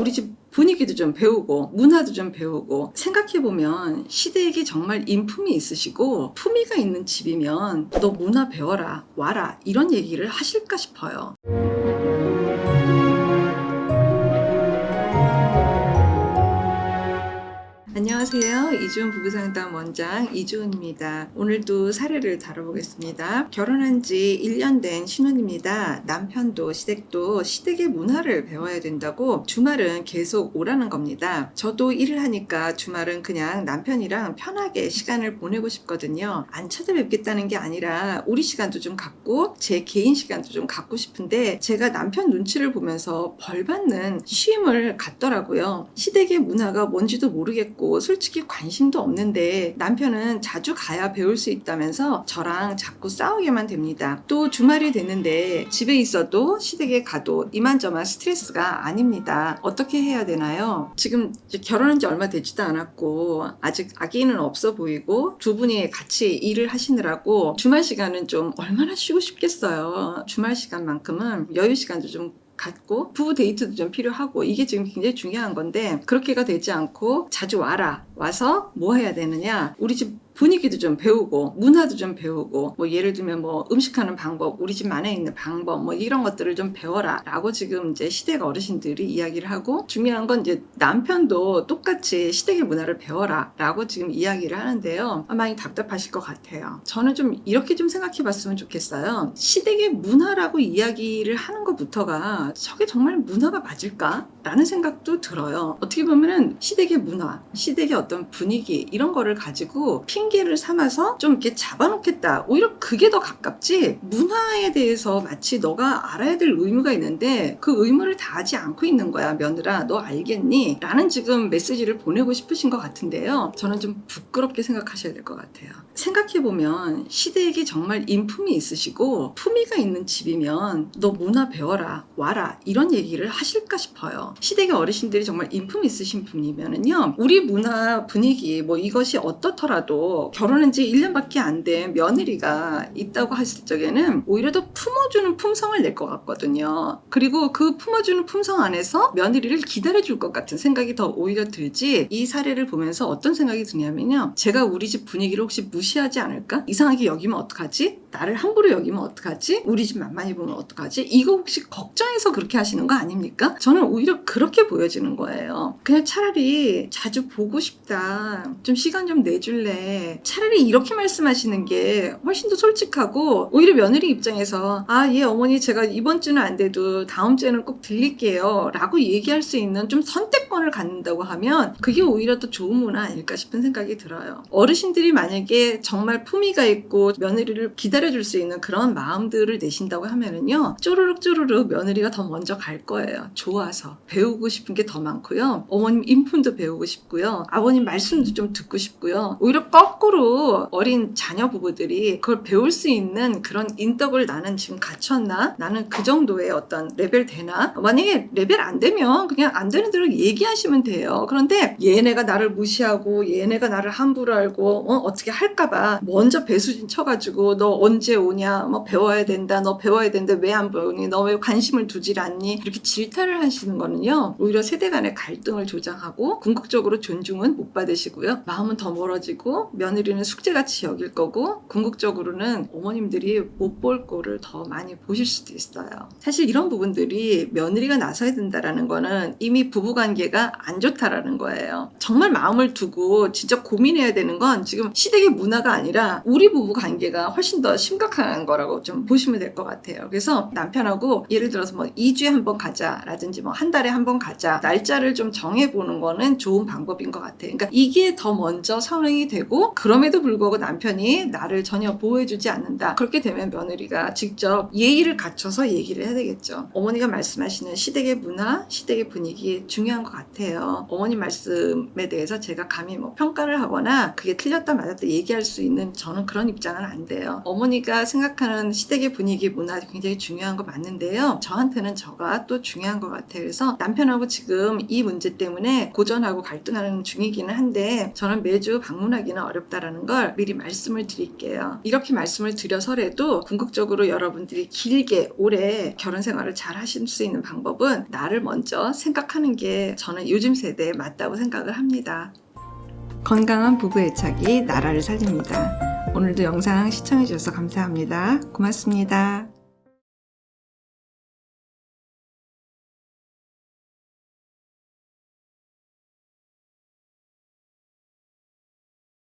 우리 집 분위기도 좀 배우고 문화도 좀 배우고 생각해보면 시댁이 정말 인품이 있으시고 품위가 있는 집이면 너 문화 배워라 와라 이런 얘기를 하실까 싶어요. 안녕하세요. 이주은 부부상담 원장 이주은입니다. 오늘도 사례를 다뤄보겠습니다. 결혼한 지 1년 된 신혼입니다. 남편도 시댁도 시댁의 문화를 배워야 된다고 주말은 계속 오라는 겁니다. 저도 일을 하니까 주말은 그냥 남편이랑 편하게 시간을 보내고 싶거든요. 안 찾아뵙겠다는 게 아니라 우리 시간도 좀 갖고 제 개인 시간도 좀 갖고 싶은데 제가 남편 눈치를 보면서 벌받는 쉼을 갖더라고요. 시댁의 문화가 뭔지도 모르겠고 솔직히 관심도 없는데 남편은 자주 가야 배울 수 있다면서 저랑 자꾸 싸우게만 됩니다. 또 주말이 됐는데 집에 있어도 시댁에 가도 이만저만 스트레스가 아닙니다. 어떻게 해야 되나요? 지금 결혼한 지 얼마 되지도 않았고 아직 아기는 없어 보이고 두 분이 같이 일을 하시느라고 주말 시간은 좀 얼마나 쉬고 싶겠어요. 주말 시간만큼은 여유 시간도 좀 갖고 부부 데이트도 좀 필요하고 이게 지금 굉장히 중요한 건데 그렇게가 되지 않고 자주 와서 뭐 해야 되느냐, 우리 집 분위기도 좀 배우고 문화도 좀 배우고 뭐 예를 들면 뭐 음식하는 방법, 우리 집 안에 있는 방법 뭐 이런 것들을 좀 배워라 라고 지금 이제 시댁 어르신들이 이야기를 하고, 중요한 건 이제 남편도 똑같이 시댁의 문화를 배워라 라고 지금 이야기를 하는데요. 많이 답답하실 것 같아요. 저는 좀 이렇게 좀 생각해 봤으면 좋겠어요. 시댁의 문화라고 이야기를 하는 것부터가 저게 정말 문화가 맞을까? 라는 생각도 들어요. 어떻게 보면은 시댁의 문화, 시댁의 어떤 분위기 이런 거를 가지고 핑계를 삼아서 좀 이렇게 잡아놓겠다, 오히려 그게 더 가깝지 문화에 대해서 마치 너가 알아야 될 의무가 있는데 그 의무를 다하지 않고 있는 거야 며느라, 너 알겠니? 라는 지금 메시지를 보내고 싶으신 것 같은데요. 저는 좀 부끄럽게 생각하셔야 될 것 같아요. 생각해보면 시댁이 정말 인품이 있으시고 품위가 있는 집이면 너 문화 배워라 와라 이런 얘기를 하실까 싶어요. 시댁의 어르신들이 정말 인품 있으신 분이면은요, 우리 문화 분위기 뭐 이것이 어떻더라도 결혼한 지 1년밖에 안 된 며느리가 있다고 했을 적에는 오히려 더 품어주는 품성을 낼 것 같거든요. 그리고 그 품어주는 품성 안에서 며느리를 기다려줄 것 같은 생각이 더 오히려 들지, 이 사례를 보면서 어떤 생각이 드냐면요, 제가 우리 집 분위기를 혹시 무시하지 않을까? 이상하게 여기면 어떡하지? 나를 함부로 여기면 어떡하지? 우리 집 만만히 보면 어떡하지? 이거 혹시 걱정해서 그렇게 하시는 거 아닙니까? 저는 오히려 그렇게 보여지는 거예요. 그냥 차라리 자주 보고 싶다, 좀 시간 좀 내줄래, 차라리 이렇게 말씀하시는 게 훨씬 더 솔직하고, 오히려 며느리 입장에서 예 어머니 제가 이번 주는 안 돼도 다음 주에는 꼭 들릴게요 라고 얘기할 수 있는 좀 선택권을 갖는다고 하면 그게 오히려 더 좋은 문화 아닐까 싶은 생각이 들어요. 어르신들이 만약에 정말 품위가 있고 며느리를 기다려줄 수 있는 그런 마음들을 내신다고 하면은요, 쪼르륵 며느리가 더 먼저 갈 거예요. 좋아서 배우고 싶은 게 더 많고요, 어머님 인품도 배우고 싶고요, 아버님 말씀도 좀 듣고 싶고요. 오히려 거꾸로 어린 자녀 부부들이 그걸 배울 수 있는 그런 인덕을 나는 지금 갖췄나? 나는 그 정도의 어떤 레벨 되나? 만약에 레벨 안 되면 그냥 안 되는 대로 얘기하시면 돼요. 그런데 얘네가 나를 무시하고 얘네가 나를 함부로 알고 어떻게 할까봐 먼저 배수진 쳐가지고 너 언제 오냐? 뭐 배워야 된다. 너 배워야 되는데 왜 안 배우니? 너 왜 관심을 두질 않니? 이렇게 질타를 하시는 거는요, 오히려 세대 간의 갈등을 조장하고 궁극적으로 존중은 못 받으시고요, 마음은 더 멀어지고 며느리는 숙제같이 여길 거고 궁극적으로는 어머님들이 못 볼 꼴을 더 많이 보실 수도 있어요. 사실 이런 부분들이 며느리가 나서야 된다라는 거는 이미 부부관계가 안 좋다라는 거예요. 정말 마음을 두고 진짜 고민해야 되는 건 지금 시댁의 문화가 아니라 우리 부부관계가 훨씬 더 심각한 거라고 좀 보시면 될 것 같아요. 그래서 남편하고 예를 들어서 뭐 2주에 한 번 가자 라든지 뭐 한 달에 한 번 가자, 날짜를 좀 정해보는 거는 좋은 방법인 것 같아요. 그러니까 이게 더 먼저 선행이 되고 그럼에도 불구하고 남편이 나를 전혀 보호해주지 않는다, 그렇게 되면 며느리가 직접 예의를 갖춰서 얘기를 해야 되겠죠. 어머니가 말씀하시는 시댁의 문화, 시댁의 분위기 중요한 것 같아요. 어머니 말씀에 대해서 제가 감히 뭐 평가를 하거나 그게 틀렸다 맞았다 얘기할 수 있는 저는 그런 입장은 안 돼요. 어머니가 생각하는 시댁의 분위기, 문화 굉장히 중요한 거 맞는데요. 저한테는 저가 또 중요한 것 같아요. 그래서 남편하고 지금 이 문제 때문에 고전하고 갈등하는 중이기는 한데 저는 매주 방문하기는 어렵다라는 걸 미리 말씀을 드릴게요. 이렇게 말씀을 드려서라도 궁극적으로 여러분들이 길게 오래 결혼 생활을 잘 하실 수 있는 방법은 나를 먼저 생각하는 게 저는 요즘 세대에 맞다고 생각을 합니다. 건강한 부부 애착이 나라를 살립니다. 오늘도 영상 시청해 주셔서 감사합니다. 고맙습니다.